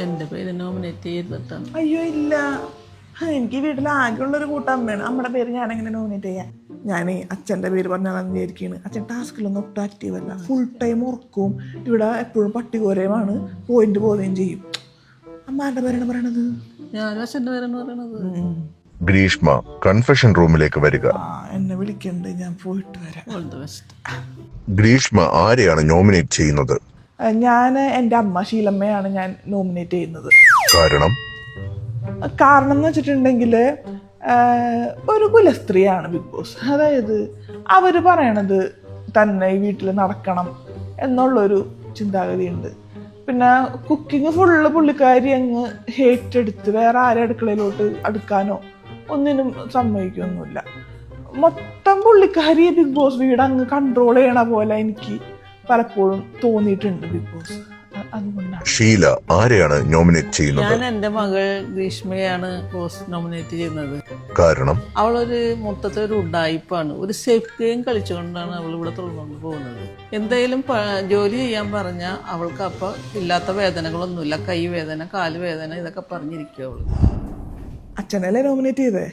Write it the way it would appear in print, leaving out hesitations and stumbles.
എൻ്റെ പേര് നോമിനേറ്റ് ചെയ്തിട്ടാണ്. അയ്യോ ഇല്ല, എനിക്ക് വീട്ടിൽ ആകെയുള്ളൊരു കൂട്ടമ്മയാണ്. അമ്മയുടെ പേര് ഞാനെങ്ങനെ നോമിനേറ്റ് ചെയ്യാം? ഞാൻ അച്ഛൻ്റെ പേര് പറഞ്ഞാണെന്ന് വിചാരിക്കുകയാണ്. അച്ഛൻ ടാസ്കിലൊന്നും ഒട്ടും ആക്റ്റീവ് അല്ല, ഫുൾ ടൈം ഉറക്കവും ഇവിടെ എപ്പോഴും പട്ടികോരയുമാണ്, പോയിന്റ് പോവുകയും ചെയ്യും. അമ്മാരുടെ പേരാണ് പറയണത്. ഞാനും അച്ഛൻ്റെ പേരാണ് പറയണത്. ഗ്രീഷ്മ കൺഫെഷൻ റൂമിലേക്ക് വരിക. എന്നെ വിളിക്കണ്ട്, ഞാൻ പോയിട്ട് വരാം. All the best. ഗ്രീഷ്മ ആരെയാണ് നോമിനേറ്റ് ചെയ്യുന്നത്? ഞാൻ എൻ്റെ അമ്മ ശീലമ്മയാണ് ഞാൻ നോമിനേറ്റ് ചെയ്യുന്നത്. കാരണം എന്ന് വെച്ചിട്ടുണ്ടെങ്കിൽ ഒരു കുലസ്ത്രീയാണ് ബിഗ് ബോസ്. അതായത് അവർ പറയണത് തന്നെ ഈ വീട്ടിൽ നടക്കണം എന്നുള്ളൊരു ചിന്താഗതിയുണ്ട്. പിന്നെ കുക്കിംഗ് ഫുള്ള് പുള്ളിക്കാരി അങ്ങ് ഹേറ്റെടുത്ത് വേറെ ആരെ അടുക്കളയിലോട്ട് അടുക്കാനോ ഒന്നിനും സമ്മതിക്കൊന്നുമില്ല. മൊത്തം പുള്ളിക്കാരി ബിഗ് ബോസ് വീട് അങ്ങ് കൺട്രോൾ ചെയ്യണ പോലെ എനിക്ക് പലപ്പോഴും തോന്നിയിട്ടുണ്ട് ബിഗ് ബോസ്. അതുകൊണ്ടാണ്. ഷീല ആരെയാണ് നോമിനേറ്റ് ചെയ്യുന്നത്? ഞാൻ എൻ്റെ മകൾ ഗ്രീഷ്മയാണ് ബോസ് നോമിനേറ്റ് ചെയ്യുന്നത്. കാരണം അവളൊരു മൊത്തത്തിൽ ഒരു ഉഡായിപ്പാണ്. ഒരു സേഫ് ഗെയിം കളിച്ചുകൊണ്ടാണ് അവൾ ഇവിടെ തുറന്നുകൊണ്ട് പോകുന്നത്. എന്തെങ്കിലും ജോലി ചെയ്യാൻ പറഞ്ഞാൽ അവൾക്ക് അപ്പോൾ ഇല്ലാത്ത വേദനകളൊന്നുമില്ല. കൈ വേദന, കാല് വേദന, ഇതൊക്കെ പറഞ്ഞിരിക്കും അവള്. അച്ഛനല്ലേ നോമിനേറ്റ് ചെയ്തേ?